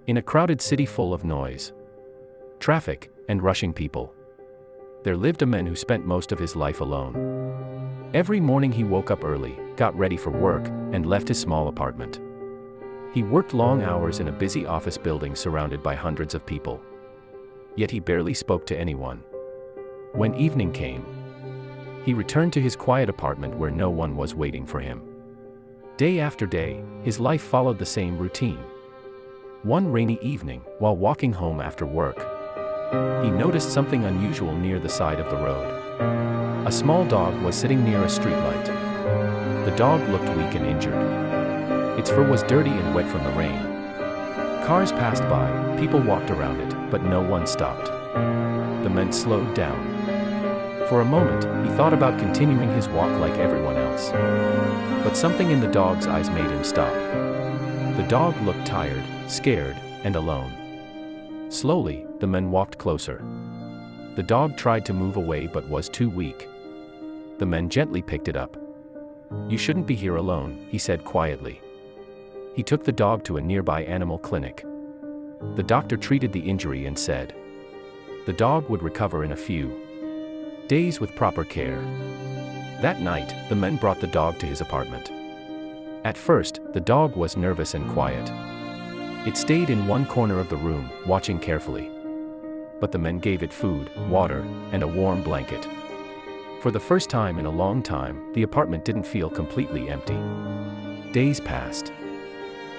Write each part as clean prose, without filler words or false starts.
In a crowded city full of noise, traffic, and rushing people, there lived a man who spent most of his life alone. Every morning he woke up early, got ready for work, and left his small apartment. He worked long hours in a busy office building surrounded by hundreds of people. Yet he barely spoke to anyone. When evening came, he returned to his quiet apartment where no one was waiting for him. Day after day, his life followed the same routine. One rainy evening, while walking home after work, he noticed something unusual near the side of the road. A small dog was sitting near a streetlight. The dog looked weak and injured. Its fur was dirty and wet from the rain. Cars passed by, people walked around it, but no one stopped. The man slowed down. For a moment, he thought about continuing his walk like everyone else. But something in the dog's eyes made him stop. The dog looked tired, scared, and alone. Slowly, the man walked closer. The dog tried to move away but was too weak. The man gently picked it up. "You shouldn't be here alone," he said quietly. He took the dog to a nearby animal clinic. The doctor treated the injury and said the dog would recover in a few days with proper care. That night, the man brought the dog to his apartment. At first, the dog was nervous and quiet. It stayed in one corner of the room, watching carefully. But the men gave it food, water, and a warm blanket. For the first time in a long time, the apartment didn't feel completely empty. Days passed.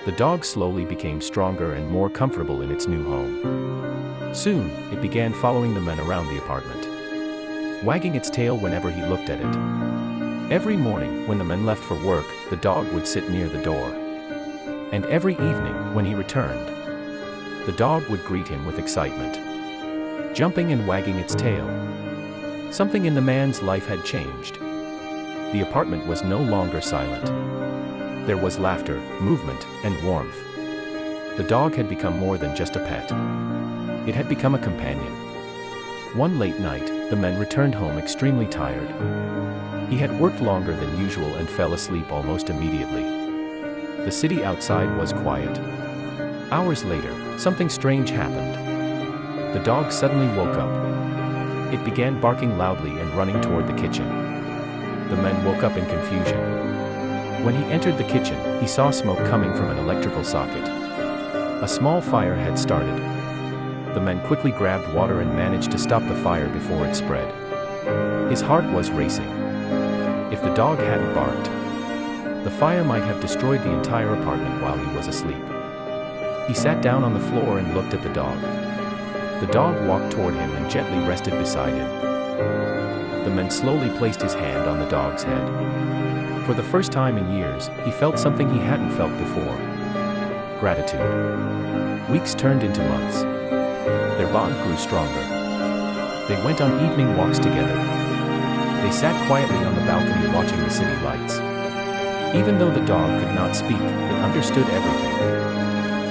The dog slowly became stronger and more comfortable in its new home. Soon, it began following the men around the apartment, wagging its tail whenever he looked at it. Every morning, when the men left for work, the dog would sit near the door. And every evening, when he returned, the dog would greet him with excitement, jumping and wagging its tail. Something in the man's life had changed. The apartment was no longer silent. There was laughter, movement, and warmth. The dog had become more than just a pet. It had become a companion. One late night, the man returned home extremely tired. He had worked longer than usual and fell asleep almost immediately. The city outside was quiet. Hours later, something strange happened. The dog suddenly woke up. It began barking loudly and running toward the kitchen. The man woke up in confusion. When he entered the kitchen, he saw smoke coming from an electrical socket. A small fire had started. The man quickly grabbed water and managed to stop the fire before it spread. His heart was racing. If the dog hadn't barked, the fire might have destroyed the entire apartment while he was asleep. He sat down on the floor and looked at the dog. The dog walked toward him and gently rested beside him. The man slowly placed his hand on the dog's head. For the first time in years, he felt something he hadn't felt before: gratitude. Weeks turned into months. Their bond grew stronger. They went on evening walks together. They sat quietly on the balcony watching the city lights. Even though the dog could not speak, it understood everything.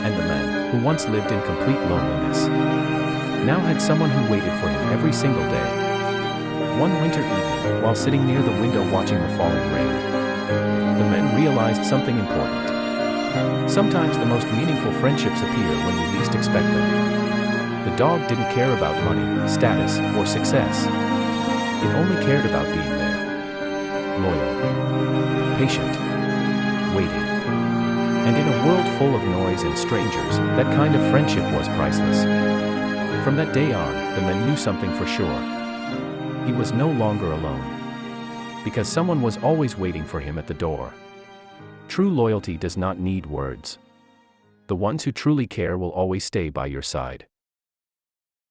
And the man, who once lived in complete loneliness, now had someone who waited for him every single day. One winter evening, while sitting near the window watching the falling rain, the men realized something important. Sometimes the most meaningful friendships appear when you least expect them. The dog didn't care about money, status, or success. It only cared about being there. Loyal, patient, waiting. And in a world full of noise and strangers, that kind of friendship was priceless. From that day on, the man knew something for sure. He was no longer alone. Because someone was always waiting for him at the door. True loyalty does not need words. The ones who truly care will always stay by your side.